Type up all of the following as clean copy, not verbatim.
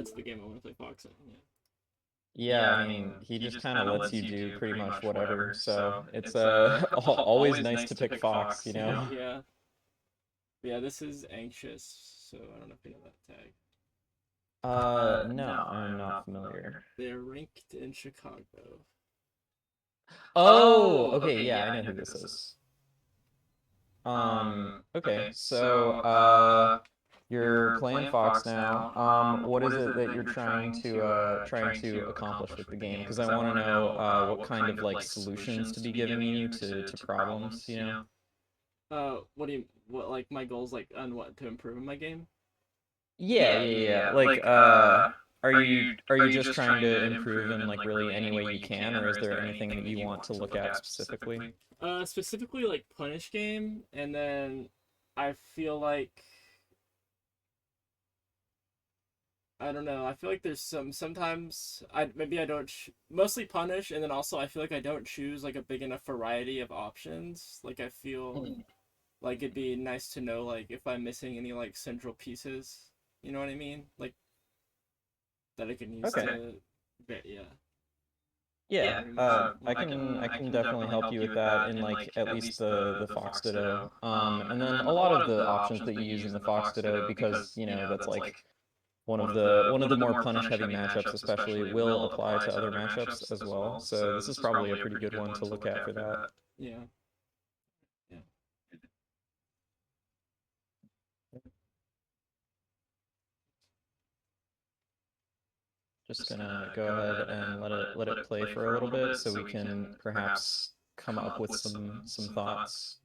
that's the game I want to play Fox in. Yeah. Yeah, I mean, he just kind of lets you do pretty much whatever. So it's always nice to pick Fox, you know? Yeah. Yeah, this is anxious, so I don't know if you know that tag. No, I'm not familiar. They're ranked in Chicago. Oh, okay, yeah, I know who this is. Okay, so you're playing Fox now. What is it that you're trying to accomplish with the game? Because I want to know what kind of like solutions to be giving you to problems, you know? What do you what like my goals like on what to improve in my game? Yeah. Like, are you just trying to improve in like really any way you can, or is there anything that you want to look at specifically? Specifically like punish game, and then I feel like I don't know. I feel like there's sometimes I don't mostly punish, and then also I feel like I don't choose like a big enough variety of options. Like I feel Hmm. like it'd be nice to know like if I'm missing any like central pieces. You know what I mean? Like that I can use Okay. to, yeah. Yeah, Very much so. I can definitely help you with that in like at least the Fox Ditto. And then a lot of the options that you use in the Fox Ditto, because you know that's like one of the more punish heavy matchups, especially will apply to other matchups as well. So this is probably a pretty good one to look at for that. Yeah. Yeah. Just gonna go ahead and let it play for a little bit so we can perhaps come up with some thoughts.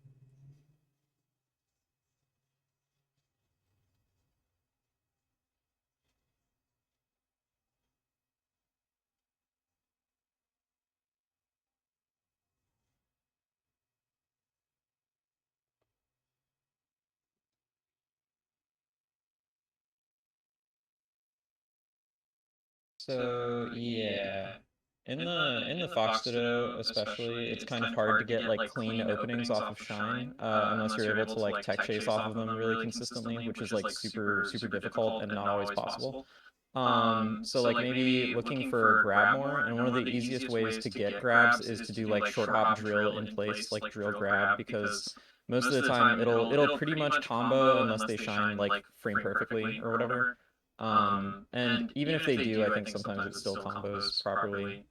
So yeah, in the Fox Ditto especially, it's kind of hard to get like clean openings off of Shine, unless you're able to like tech chase off of them really consistently, which is like super difficult and not always possible. So like maybe looking for grab more, and one of the easiest ways to get grabs is to do like short hop drill in place, like drill grab, because most of the time it'll pretty much combo unless they shine like frame perfectly or whatever. And even if they do, I think sometimes it still combos properly.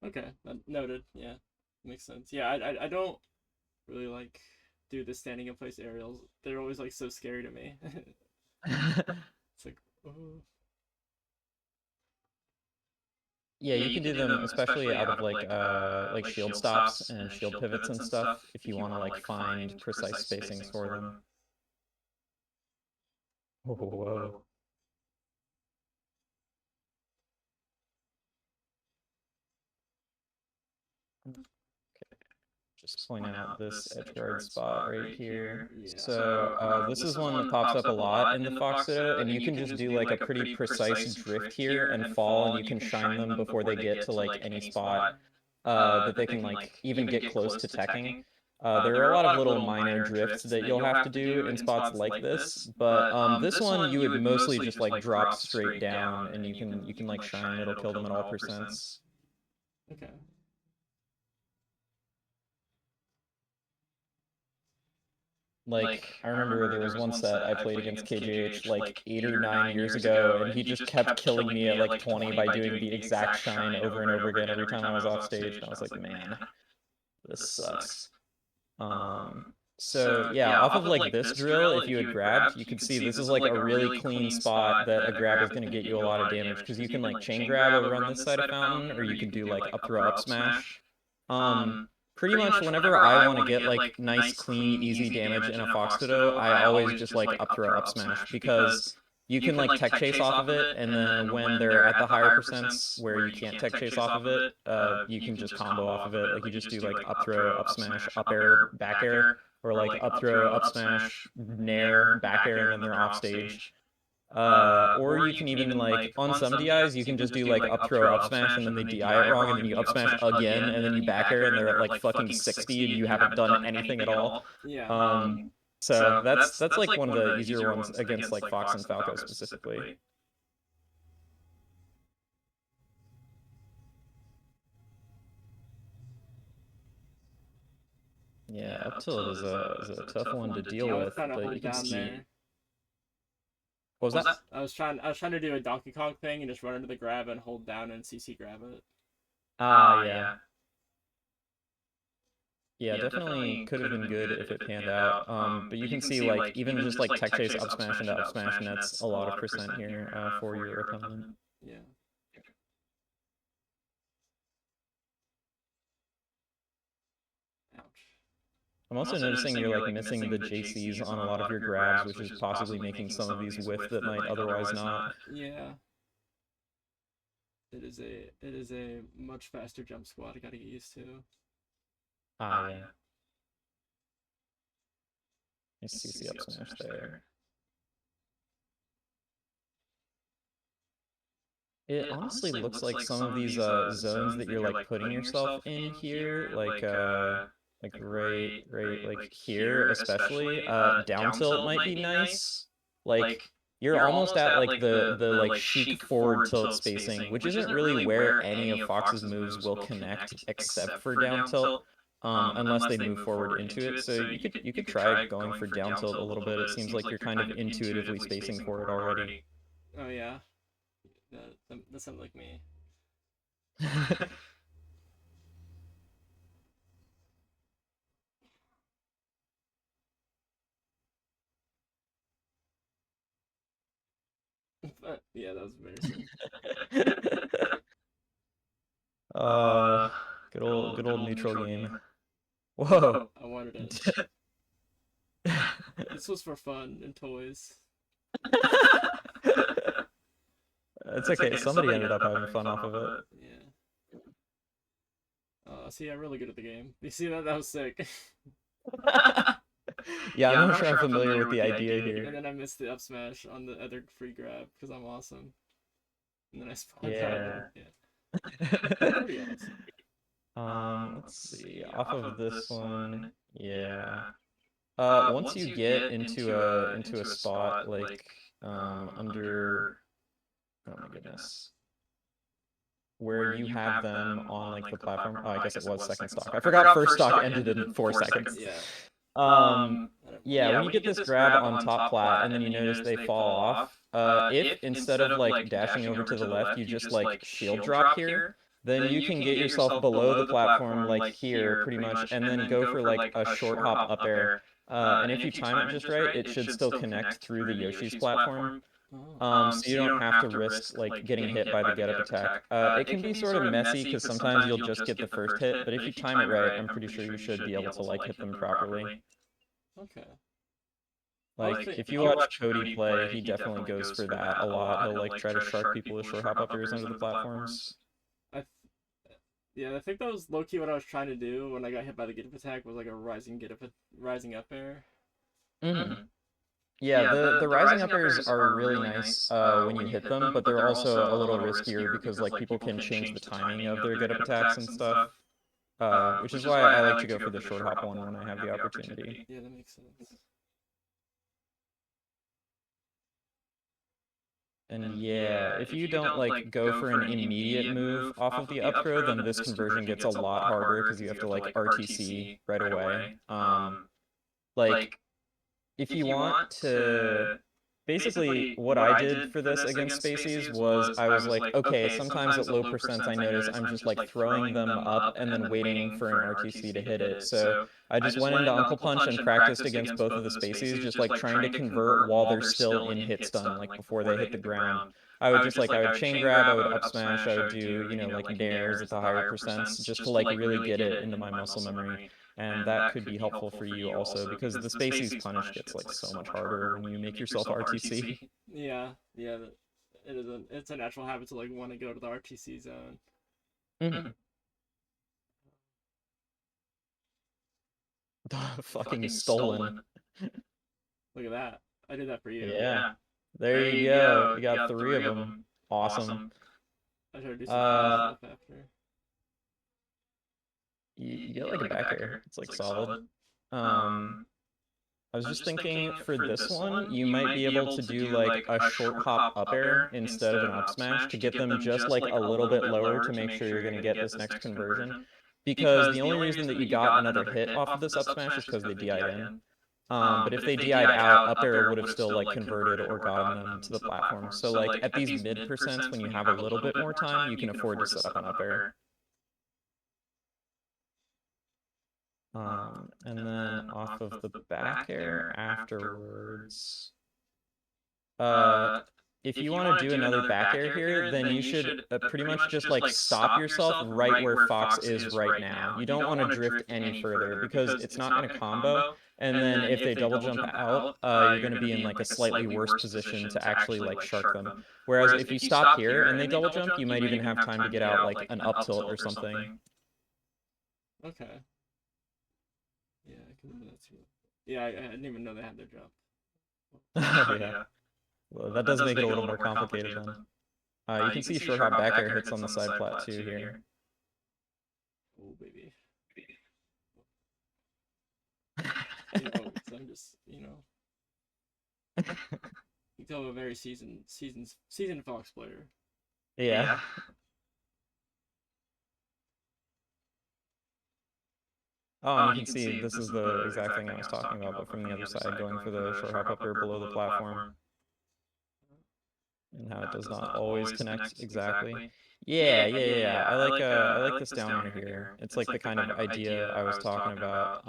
Okay. Noted. Yeah. Makes sense. Yeah. I don't really like do the standing in place aerials. They're always like so scary to me. It's like, oh. Yeah, you can do them especially out of like shield stops and shield pivots and stuff if you want to like find precise spacings for them. Whoa. Just point out this edge guard spot right here. Yeah. So this is one that pops up a lot in the Fox Ditto, and you can just do like a pretty precise drift here and fall, and you can shine them before they get to like any spot that they can like even get close to teching. There are a lot of little minor drifts that you'll have to do in spots like this, but this one you would mostly just like drop straight down, and you can like shine and it'll kill them at all percents. Okay. Like, I remember there was one set I played against KJH like 8 or 9 years ago, and he just kept killing me at like 20 by doing the exact shine over and over again every time I was off stage, and I was like, man, this sucks. So yeah, off of like this drill, if you had grabbed, you could see this is like a really clean spot that a grab is going to get you a lot of damage, because you can like chain grab over on this side of fountain, or you can do like up throw up smash. Um, Pretty much whenever I want to get like nice, clean, easy damage in a Fox Ditto, I always just like up throw up smash, because you can like tech chase off of it, and then when they're at the higher percents where you can't tech chase off of it, you can just combo off of it. Like you just do like up throw, up smash, up air, back air, or like up throw, up smash, nair, back air, and then they're off stage. Or you can even like on some DIs you can just do like up throw up smash and then they DI it wrong and then you up smash again and then you back air and they're at like fucking 60 and you haven't done anything at all. Yeah. Um, So that's like one of the easier ones against like Fox and Falco specifically. Yeah, up tilt is a tough one to deal I was with, trying to but you hold can down see. there. What was that? I was trying to do a Donkey Kong thing and just run into the grab and hold down and CC grab it. Yeah. Yeah, definitely could have been good if it panned out. But you can see like even just like tech chase up smash into up smash, and that's a lot of percent here for your opponent. Yeah. Ouch. I'm also noticing you're like missing the JCs on a lot of your grabs, which is possibly making some of these whiff that might otherwise not. Yeah. It is a much faster jump squat I gotta get used to. Yeah. Nice CC up smash there. It honestly looks like some of these zones that you're like putting yourself in here, like right like here especially, down tilt might be nice. Like you're almost at like the like chic forward tilt spacing, which isn't really where any of Fox's moves will connect except for down tilt. Unless they move forward into it. So you could try going for down tilt a little bit. It seems like you're kind of intuitively spacing for it already. Oh yeah. That sounds like me. But yeah, that was embarrassing. Uh, good old neutral game. Whoa. I wanted it. This was for fun and toys. It's okay. Somebody ended up having fun off of it. Yeah. See, I'm really good at the game. You see that? That was sick. Yeah, I'm not sure I'm familiar with the idea here. And then I missed the up smash on the other free grab because I'm awesome. And then I spawned Yeah. out of it. Yeah. Pretty awesome. Let's see. Off of this one, yeah. Once you get into a spot like under, oh my goodness, where you have them on like the platform. Oh, I guess it was second stock. I forgot first stock ended in 4 seconds. Yeah. Yeah, when you get this grab on top plat and then you notice they fall off, if instead of like dashing over to the left, you just like shield drop here, then you can get yourself below the platform like here pretty much, and then go for like a short hop up air. And if you time it just right, it should still connect through the Yoshi's platform. So you don't have to risk like getting hit by the get up attack. It can be sort of messy because sometimes you'll just get the first hit, but if you time it right, I'm pretty sure you should be able to like hit them properly. Okay. Like if you watch Cody play, he definitely goes for that a lot. He'll like try to shark people with short hop up airs under the platforms. Yeah, I think that was low key what I was trying to do when I got hit by the get up attack was like a rising up air. Mm-hmm. Yeah, the rising up airs are really nice when you hit them, but they're also a little riskier because like people can change the timing of their get up attacks and stuff. Which is why I like to go for the short hop one when I have the opportunity. Yeah, that makes sense. And yeah, if you don't like go for an immediate move off of the up throw, then this conversion gets a lot harder because you have to like RTC right away. Like if you want to, basically what I did for this against Spaceys was I was like, okay, sometimes at low percents I notice I'm just like throwing them up and then waiting for an RTC to hit it. So I just went into Uncle Punch and practiced against both of the Spaceys, just like trying to convert while they're still in hit stun, like before they hit the ground. I would just like, I would chain grab, I would up smash, I would do, you know, like nairs at the higher percents just to like really get it into my muscle memory. And that could be helpful for you also because the Spaceys punish gets like so much harder when you make yourself RTC. Yeah, it's a natural habit to like want to go to the RTC zone. Mm-hmm. Fucking stolen. Look at that. I did that for you. Yeah. There you go. You got 3 of them. Awesome. I tried to do some stuff after. You get like a back air. It's like solid. I was just thinking for this one, you might be able to do like a short hop up air instead of an up smash to get them just like a little bit lower to make sure you're going to get this next conversion. Because the only reason that you got another hit off of this up smash is because they DI'd in. But if they DI'd out, up air would have still like converted or gotten them to the platform. So like at these mid percents, when you have a little bit more time, you can afford to set up an up air. And then off of the back air afterwards, if you want to do another back air here, then you should pretty much just like stop yourself right where Fox is right now. You don't want to drift any further because it's not going to combo. And then if they double jump out, you're going to be in like a slightly worse position to actually like shark them. Whereas if you stop here and they double jump, you might even have time to get out like an up tilt or something. Okay. Yeah, I can do that too. Yeah, I didn't even know they had their jump. Oh, yeah. Well, that does make it a little more complicated then. You can see short hop back air hits on the side plat too here. Oh, baby. I'm just, you become a very seasoned Fox player. Yeah. Oh, and you can see this is the exact thing I was talking about, but from the other side, going for the short hop up air below the platform. And how it does not always connect exactly. Yeah. I like this down air here. It's like the kind of idea I was talking about.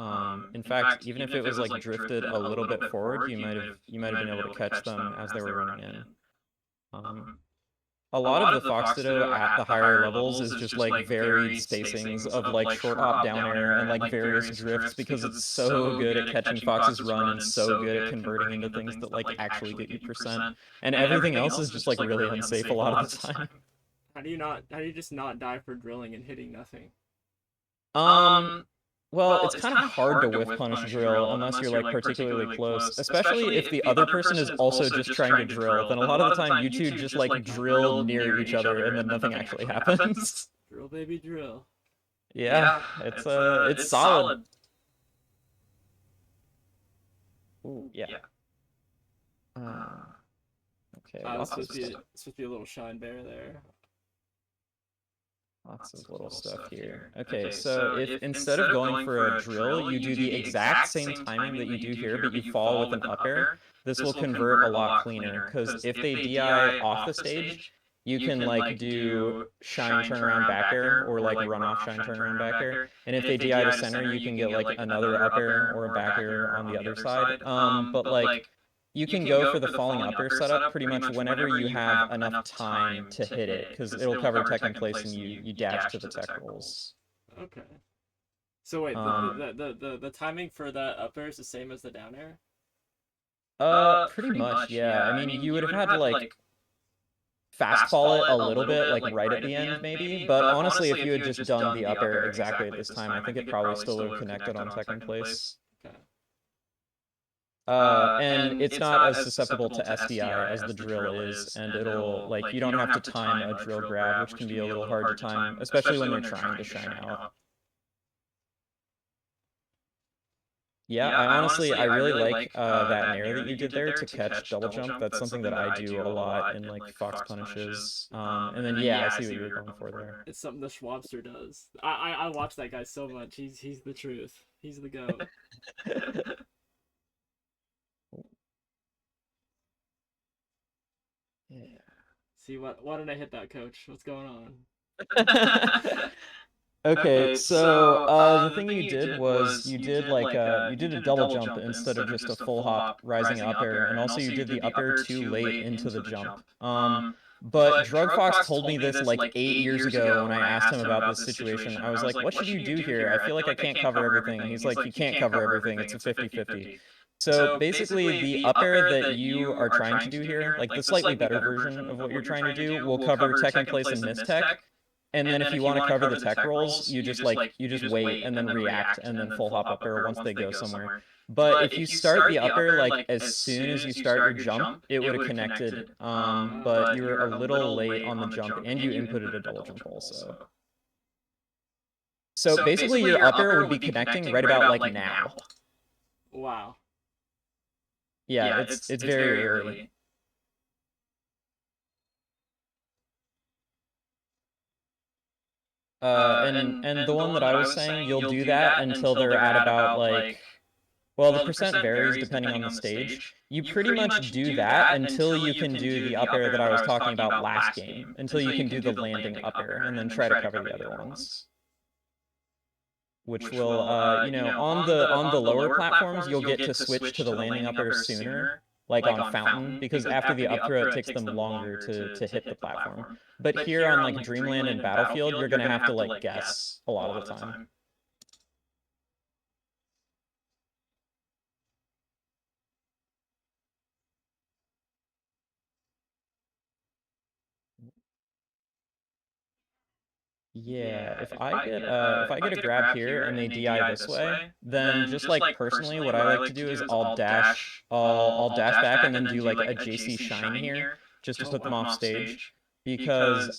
In fact, even if it was like drifted a little bit forward, you might have been able to catch them as they were running in. A lot of the Fox Ditto at the higher levels is just like varied spacings of like short hop down air and like various drifts because it's so good at catching Fox's run and so good at converting into things that like actually get you percent. And everything else is just like really unsafe a lot of the time. How do you just not die for drilling and hitting nothing? Well, it's kind of hard to whiff punish drill unless you're like particularly close, especially if the other person is also just trying to drill. Then a lot of the time you two just like drill near each other and then nothing actually happens. Drill, baby, drill. Yeah, it's solid. Ooh, yeah. Okay, It's supposed to be a little shine bear there. Lots of little stuff here. Okay, so if instead of going for a drill, you do the exact same timing that you do here, but you fall with an up air, this will convert a lot cleaner. Because if they DI off the stage, you can like do shine turnaround back air or like run off shine turnaround back air. And if they DI to center, you can get like another up air or a back air on the other side. But like you can go for the falling up air setup pretty much whenever you have enough time to hit it, because it'll cover tech in place and you dash to the tech rolls. Okay. So wait, the timing for that up air is the same as the down air? Pretty much, yeah. I mean, you would have had to like fastball it a little bit, like right at the end maybe. But honestly, if you had just done the up air exactly at this time, I think it probably still would have connected on tech in place. Okay. And it's not as susceptible to SDI as the drill is, and it'll, like, you don't have to time a drill grab, which can be a little hard to time, especially when they're trying to shine out. Yeah, I really like that nair that you did there to catch double jump. That's something that I do a lot in, like, Fox punishes. And then, yeah, I see what you were going for there. It's something the Schwabster does. I watch that guy so much. He's the truth. He's the goat. Yeah. See, why didn't I hit that, coach? What's going on? Okay, so the thing you did was you did like you did a double jump instead of just a full hop rising up air, and also you did the up air too late into the jump. But Drug Fox told me this like 8 years ago when I asked him about this situation. I was like, what should you do here? I feel like I can't cover everything. And he's like, you can't cover everything. It's a 50-50. So basically, the up air that you are trying to do here, like the slightly better version of what you're trying to do, will cover tech in place and miss tech. And then if you want to cover the tech rolls, you just wait and then react and then full hop up air once they go somewhere. But if you start the up air like as soon as you start your jump, it would have connected. But you were a little late on the jump and you inputted a double jump also. So basically your up air would be connecting right about like now. Wow. Yeah, it's very early. And the one that I was saying, you'll do that until they're at about like, well, the percent varies depending on the stage. You pretty much do that until you can do the up air that I was talking about last game, until you can do the landing up air, and then try to cover the other ones. Which will, on the lower platforms, you'll get to switch to the landing up air sooner, like on Fountain, because after the up throw, it takes them longer to hit the platform. But here on like Dreamland and Battlefield, you're gonna have to like guess a lot of the time. Yeah, if I get a grab here and they DI this way, then just like personally, what I like to do is I'll dash back and then do like a JC shine here just to Oh put them off wow. stage because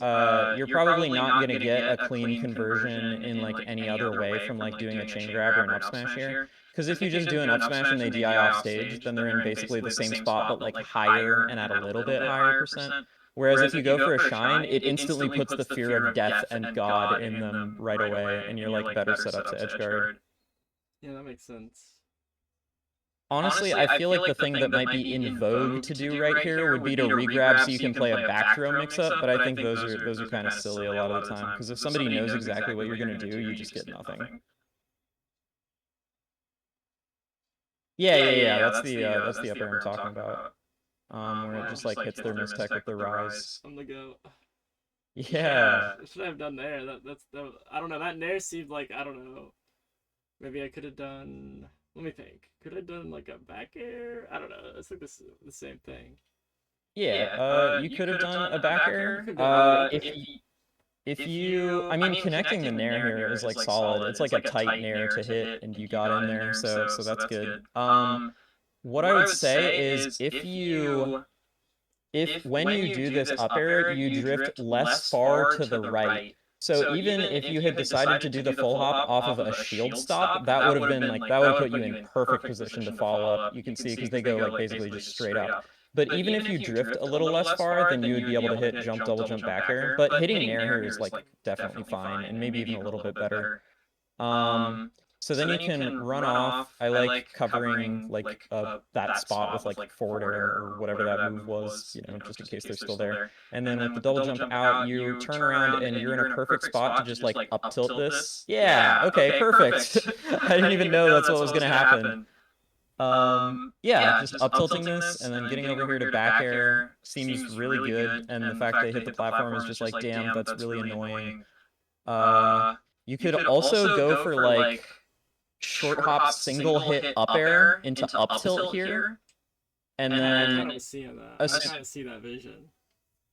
you're probably not gonna get a clean conversion in like any other way from like doing a chain grab or an up smash here. Because if you just do an up smash and they DI off stage, then they're in basically the same spot but like higher and at a little bit higher percent. Whereas if you go for a shine, it instantly puts the fear of death and God in them right away, and you're like better set up to edge guard. Yeah, that makes sense. Honestly, I feel like the thing that might be in vogue to do right here would be to regrab so you can play a back throw mix-up, but I think those are kind of silly a lot of the time, because if somebody knows exactly what you're gonna do, you just get nothing. Yeah, that's the up air I'm talking about. Where it just like hits their mistech with the rise. I'm the goat. Yeah. Should I have done there? I don't know. That nair seemed like, I don't know. Maybe I could have done. Let me think. Could I have done like a back air? I don't know. It's like the same thing. Yeah, you could have done a back air. I mean, connecting the nair here is like solid. It's like a tight nair to hit, and you got in there, so that's good. What I would say is if when you do this up air, you drift less far to the right. So even if you had decided to do the full hop off of a shield stop, that would have been like, that would have put you in perfect position to follow up. You can see because they go like basically just straight up. But even if you drift a little less far, then you would be able to hit jump, double jump, back air. But hitting nair here is like definitely fine and maybe even a little bit better. So then you can run off. I like covering like that spot with like forward air or whatever that move was, just in case they're still there. And then with the double jump out, you turn around and you're in a perfect spot to just like up tilt this. Yeah, okay, perfect. I didn't even know that's what was gonna happen. Yeah, just up tilting this and then getting over here to back air seems really good. And the fact they hit the platform is just like, damn, that's really annoying. You could also go for like short hop single hit up air into up tilt here. And then I kind of seeing that. I kind of see that vision.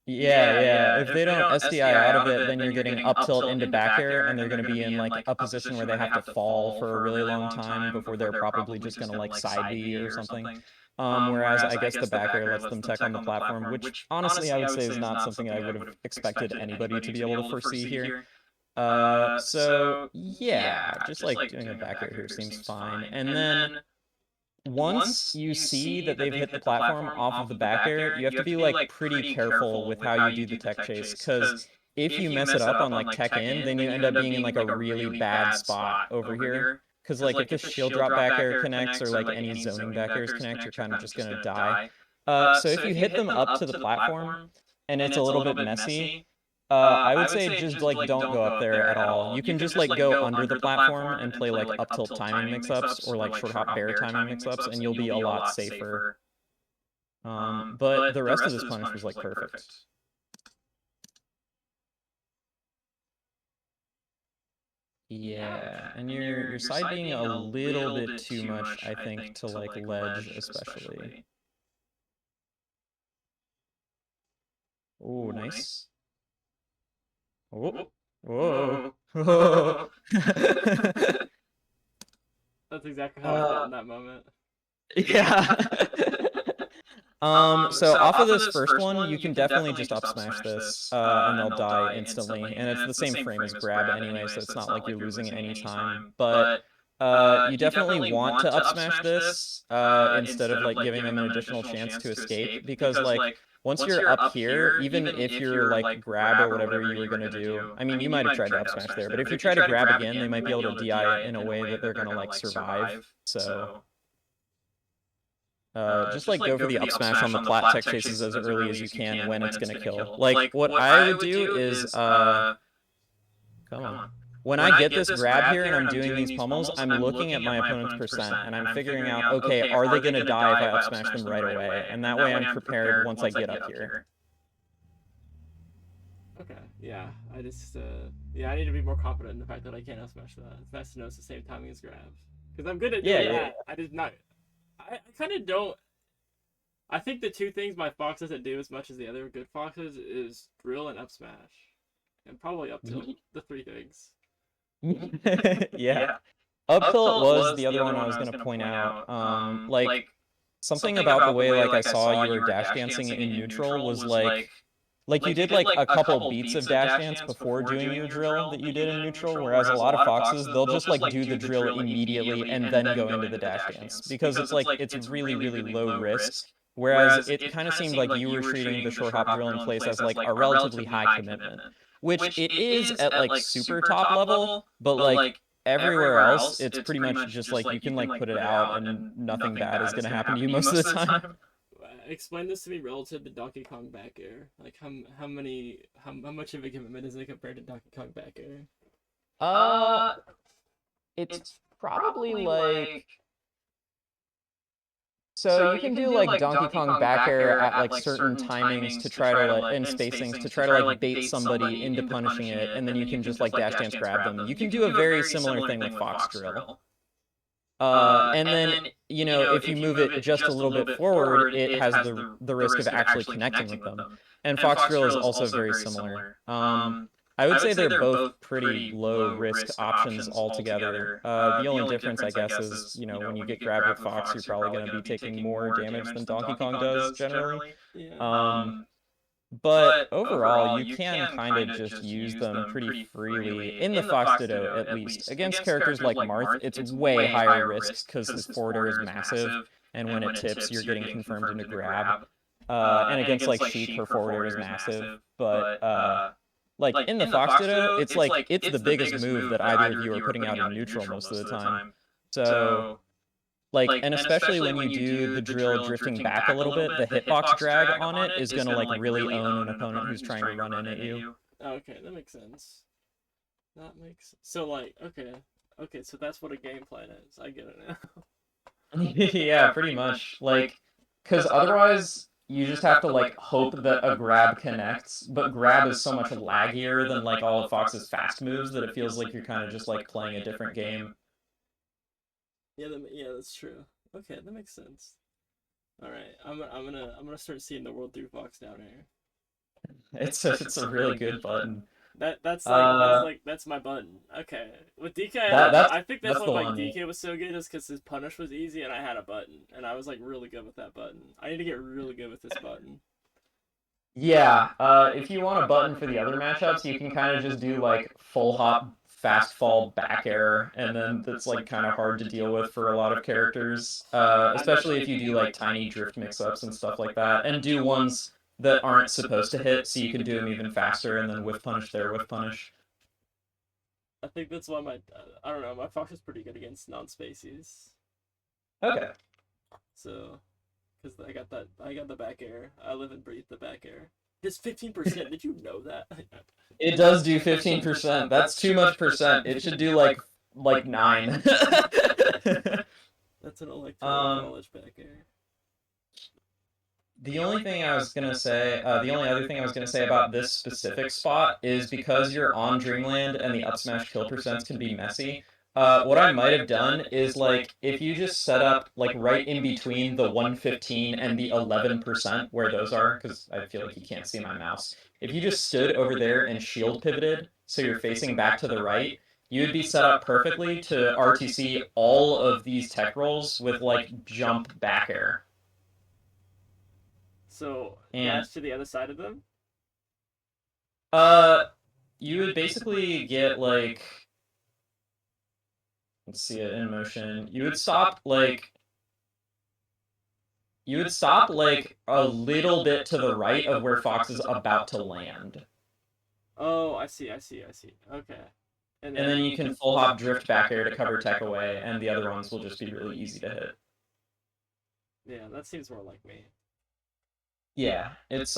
yeah. If they don't SDI out of it, then you're getting up tilt into back air, and they're going to be in like a position where they have to fall for a really long time before they're probably just going to like side B or something. Whereas I guess the back air lets them tech on the platform, which honestly I would say is not something I would have expected anybody to be able to foresee here. So yeah, just like doing a back air here seems fine. And then once you see that they've hit the platform off of the back air, you have to be like pretty careful with how you do the tech chase, because if you mess it up on like tech in, then you end up being in like a really bad spot over here. Because like if this shield drop back air connects or like any zoning back airs connect, you're kind of just gonna die. So if you hit them up to the platform and it's a little bit messy, I would say just like don't go up there at all. You can just like go under the platform and play like up tilt timing mix-ups or like short hop bear timing mix-ups, and you'll be a lot safer. But the rest of this punish was like perfect. Yeah, and you're side being a little bit too much, I think, to like ledge especially. Oh, nice. Oh, whoa. That's exactly how I felt in that moment. Yeah. So off of this first one, you can definitely just up smash this, and they'll die instantly. And it's the same frame as grab anyway, so it's not like you're losing any time. But You definitely want to up smash this instead of like giving them an additional chance to escape because like once you're up here, even if you're like grab or whatever you were gonna do, I mean you might have tried to up smash there, but if you try to grab again, they might be able to DI it in a way that they're gonna like survive. So just like go for the up smash on the flat tech chases as early as you can when it's gonna kill. Like what I would do is come on. When I get this grab here and I'm doing these pummels, I'm looking at my opponent's percent and I'm figuring out, okay, are they going to die if I up smash them right away? And that way I'm prepared once I get up here. Okay, yeah. I just yeah, I need to be more confident in the fact that I can't up smash that. It's nice to know it's the same timing as grab. Because I'm good at doing that. I did not. I kind of don't. I think the two things my fox doesn't do as much as the other good foxes is drill and up smash, and probably up tilt. The three things. Yeah. Up tilt was the other one I was going to point out. Like something about the way like I saw you were dash dancing in neutral was like you did like a couple beats of dash dance before doing your drill that you did in neutral, whereas a lot of foxes they'll just like do the drill immediately and then go into the dash dance because it's like it's really really low risk. Whereas it kind of seemed like you were treating the short hop drill in place as like a relatively high commitment, which it is at like super top level, but like everywhere else, it's pretty much just like you can like put it out and nothing bad is gonna happen to you most of the time. Explain this to me relative to Donkey Kong back air. Like how much of a commitment is it compared to Donkey Kong back air? Uh, it's probably like so you can do like Donkey Kong back air at like certain timings to try to like and spacings to try to like bait somebody into punishing it, and then you can just like dash dance grab them. You can do a very similar thing with Fox Drill. And then you know if you move it just a little bit forward, it has the risk of actually connecting with them. And Fox Drill is also very similar. I would say they're both pretty low risk options altogether. The only difference, I guess, is you know when you get grabbed with Fox, you're probably going to be taking more damage than Donkey Kong does generally. Yeah. But overall, you can kind of just use them pretty freely, in the Fox Ditto at least. Against characters like Marth, it's way higher risk because his forward air is massive, and when it tips, you're getting confirmed into grab. And against like Sheik, her forward air is massive, but like in the Fox Ditto, it's like it's the biggest move that either of you are putting out in neutral most of the time. So like, and especially when you do the drill drifting back a little bit, the hitbox drag on it is gonna like really own an opponent who's trying to run in at you. Okay, that makes sense. That makes so like okay, so that's what a game plan is. I get it now. Yeah, pretty much. Like, because otherwise you just have to like hope that a grab connects, but grab is so much laggier than like all of Fox's fast moves that it feels like you're kind of just like playing a different game. Yeah, that's true. Okay, that makes sense. All right, I'm gonna start seeing the world through Fox down here. It's a really good button. That's my button. Okay, with DK, That's I think that's why the like one. DK was so good is because his punish was easy and I had a button and I was like really good with that button. I need to get really good with this button. Yeah, if you want a button for the other matchups, you can kind of just do like full hop, fast fall, back air, and then that's like kind of hard to deal with for a lot of characters, especially if you do like tiny drift mix-ups and stuff like that, and do ones that aren't supposed to hit, so you can do them even faster, and then whiff punish there, whiff punish. I think that's why my I don't know, my Fox is pretty good against non-spacies. Okay. So, because I got the back air. I live and breathe the back air. It's 15%. Did you know that? It does do 15%. That's too much percent. It should do like 9. That's an electoral college back air. The only thing I was gonna say, the only other thing I was gonna say about this specific spot is because you're on Dreamland and the up smash kill percents can be messy. What I might have done is like if you just set up like right in between the 115 and the 11% where those are, because I feel like you can't see my mouse. If you just stood over there and shield pivoted, so you're facing back to the right, you would be set up perfectly to RTC all of these tech rolls with like jump back air. So And dash to the other side of them. Uh, you would basically get like let's see it in motion. You would stop like a little bit to the right of where Fox is about to land. Oh, I see, I see, I see. Okay. And And then then you can full hop drift back air to cover tech away, and the other ones will just be really easy to hit. yeah, that seems more like me. Yeah, it's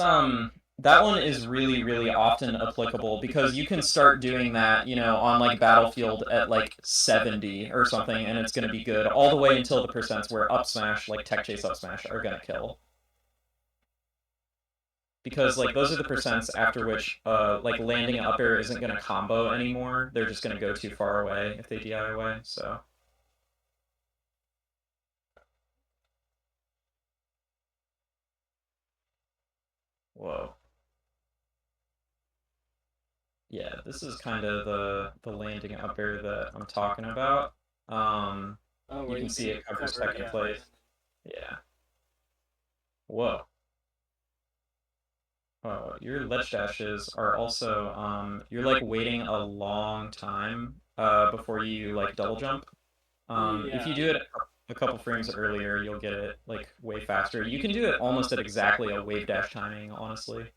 that one is really really often applicable because you can start doing that, on like Battlefield at like 70 or something and it's going to be good all the way until the percents where up smash like tech chase up smash are going to kill. Because like those are the percents after which like landing an up air isn't going to combo anymore. They're just going to go too far away if they DI away, so whoa. Yeah, this is kind of the landing up air that I'm talking about. Oh, You where can you see can it covers cover, second yeah. place. Yeah. Whoa. Oh, your ledge dashes are also you're like waiting a long time before you like double jump. If you Yeah. do it a couple frames earlier, you'll get it like way faster. You can do it almost at exactly a wave dash timing, honestly.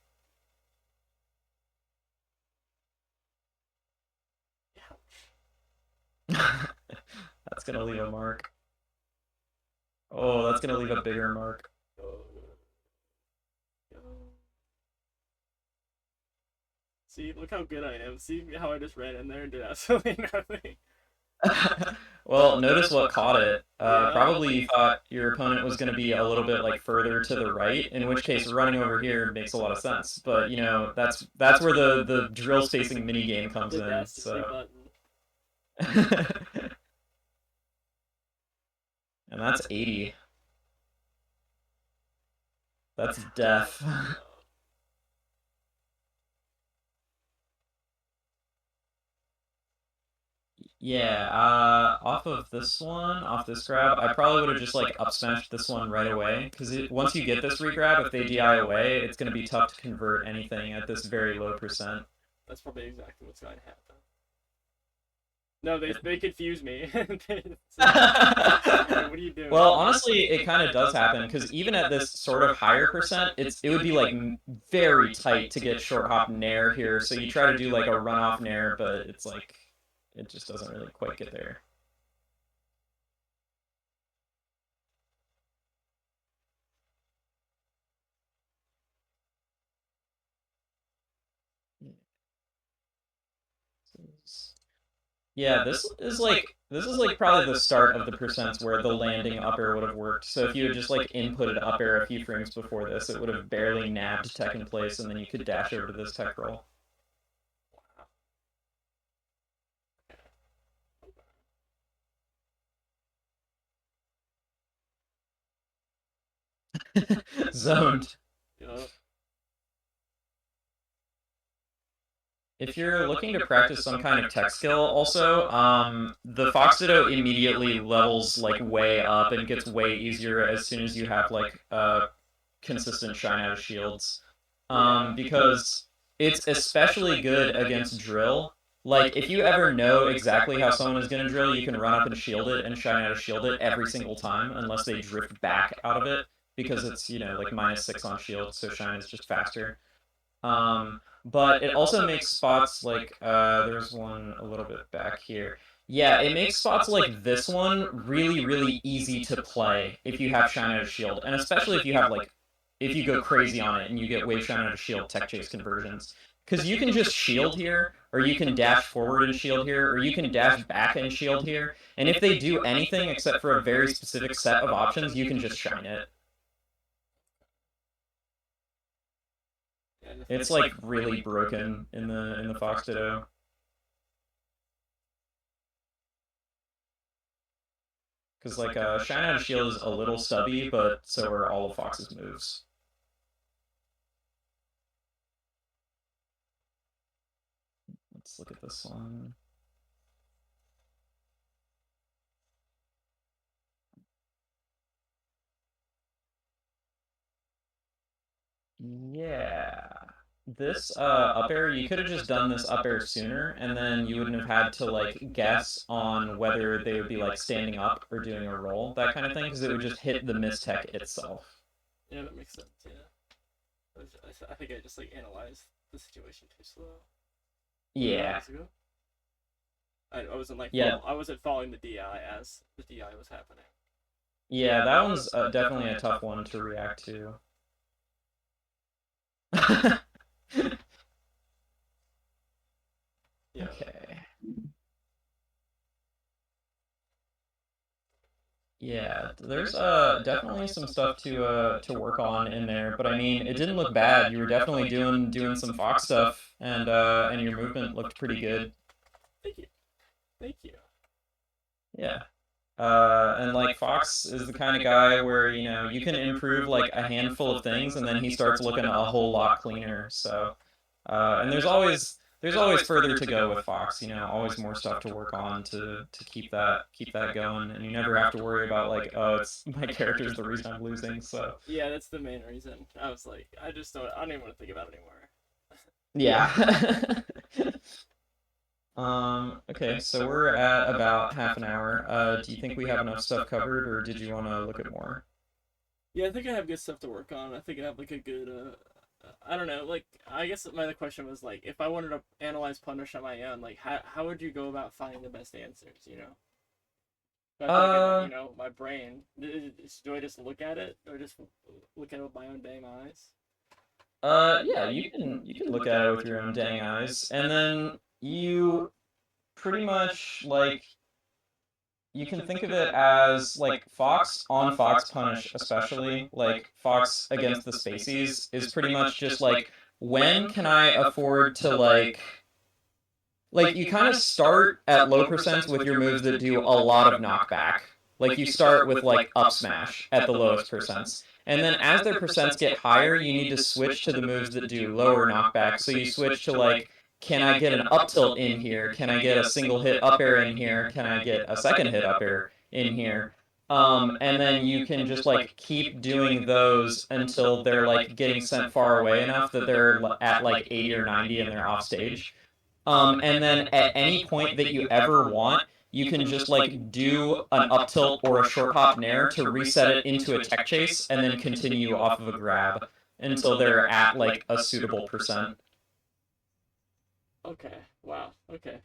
That's gonna leave a mark. Oh, that's gonna leave a bigger mark. See, look how good I am. See how I just ran in there and did absolutely nothing. Well, notice what caught it. Yeah. Probably you thought your opponent was going to be a little bit like further to the right, in which case running over here makes a lot of sense. But that's where the drill spacing mini game comes The in. dastardly So, button. and that's 80. That's death. Yeah, off this grab, I probably would have just like up smashed this one right away, because once you get this regrab, if they DI away, it's going to be tough to convert anything at this very low percent. That's probably exactly what's going to happen. No, they confuse me. What are you doing? Well, honestly, it kind of does happen because even at this sort of higher percent, it would be like very tight to get short hop nair here. So you try to do like a runoff nair, but it's like it just doesn't really quite get there. Yeah, this is like probably the start of the percents where the landing up air would have worked. So if you had just like inputted up air a few frames before this, it would have barely nabbed tech in place, and then you could dash over to this tech roll. Zoned. Yup. If you're looking to practice some kind of tech skill, also, the Fox Ditto immediately levels like way up and gets way easier as soon as you have like consistent shine out of shields. Because it's especially good against drill. Like if you ever know exactly how someone is gonna drill, you can run up and shield it and shine out of shield it every single time, unless they drift back out of it because it's like -6 on shield, so shine is just faster. But it also makes spots like there's one a little bit back here. Yeah, it makes spots like this one really, really easy to play if you have Shine Out of Shield, and especially if you go crazy on it and you get Wave Shine Out of Shield tech chase conversions. Because you can just shield here, or you can dash forward and shield here, or you can dash back and shield here, and if they do anything except for a very specific set of options, you can just shine it. It's like really broken in the Fox Ditto. Because like Shine Out of Shield is a little stubby, but so are all of Fox's moves. Let's look at this one. Yeah. this up air, you could have just done this up air sooner, and then you wouldn't have had to like guess on whether they would be like standing up or doing a roll, that kind of thing, because it would just hit the mistech itself. Yeah, that makes sense. Yeah. I think I just like analyzed the situation too slow. Yeah. I wasn't like Yeah. I wasn't following the DI as the DI was happening. Yeah, that one's definitely a tough one to react to. Yeah. Okay. Yeah, there's definitely some stuff to work on in there, but I mean, it didn't look bad. You were definitely doing some Fox stuff, and your movement looked pretty good. Thank you. Thank you. Yeah. And like Fox is the kind of guy where, you know, you can improve like a handful of things and then he starts looking a whole lot cleaner. So, and there's always further to go with Fox, you know, always more stuff to work on to keep that going, and you never have to worry about like, oh, it's my character's the reason I'm losing. So, Yeah, that's the main reason. I was like, I don't even want to think about it anymore. yeah. Okay, so we're at about half an hour. Do you think we have enough stuff covered, or did you want to look at more? Yeah, I think I have good stuff to work on. I think I have like a good I don't know, like I guess my other question was like if I wanted to analyze Punish on my own, like how would you go about finding the best answers, you know? If I have to look at Uh, my brain. Do I just look at it or just look at it with my own damn eyes? yeah, you can look at it with your own dang eyes, and then you pretty much like you can think of it as like Fox on Fox Punish, especially like Fox against the Spaceys is pretty much just like, when can I afford to like you kind of start at low percents with your moves that do a lot of knockback. Like you start with like up smash at the lowest percents. And then as their percents get higher, you need to switch to the moves that do lower knockback. So you switch to like, can I get an up tilt in here? Can I get a single hit up air in here? Can I get a second hit up air in here? And then you can just like keep doing those until they're like getting sent far away enough that they're at like 80 or 90 and they're off stage. And then at any point that you ever want, you can just like do an up tilt or a short hop nair to reset it into a tech chase and then continue off of a grab until they're at like a suitable percent. Okay. Wow. Okay.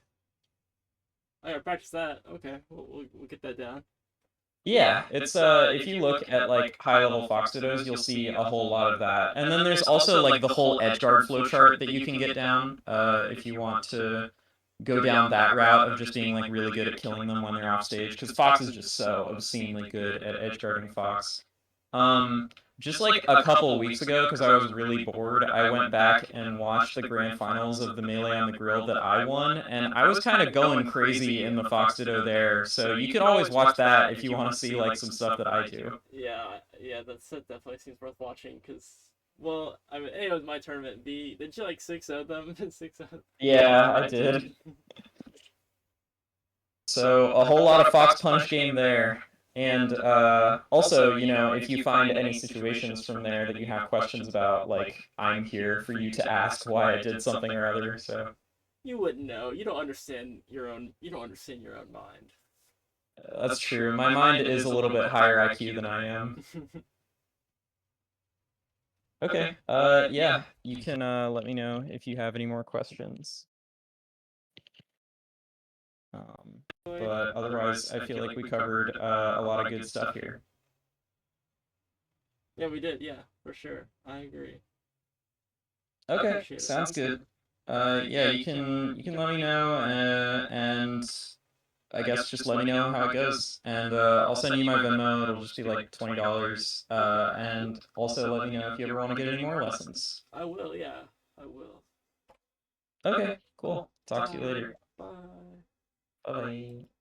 I gotta practice that. Okay. We'll get that down. Yeah, it's if you look at like high level Fox Dittos, you'll see a whole lot of that. And then there's also like the whole edge guard flowchart that you can get down if you want to go down that route of just being like really good at killing them when they're off stage, because Fox is just so obscenely good at edge guarding Fox. Um, just like a couple weeks ago, because I was really bored, I went back and watched the grand finals of the Melee on the Grill that I won, and I was kind of going crazy in the Fox Ditto there. So you could always watch that if you want to see like some stuff that I do. Yeah. Yeah. That definitely seems worth watching because. Well, I mean, A, it was my tournament. B, did you like 6-0 them? 6-0. Yeah, I did. So a whole lot of Fox Punch game there. And also, you know, if you find any situations from there that you have questions about, like, I'm here for you to ask why I did something or other. So You wouldn't know. You don't understand your own. You don't understand your own mind. that's true. My mind is a little bit higher IQ than I am. Okay. Yeah, you can let me know if you have any more questions. But otherwise, I feel like we covered a lot of good stuff here. Yeah, we did. Yeah, for sure. I agree. Okay, sounds good. Yeah, you can let me know, and I guess just let me know how it goes, and I'll send you my Venmo. It'll just be like $20. And also let me know if you ever want to get any more lessons. I will. Yeah, I will. Okay, cool. Talk to you later. Bye. Bye bye.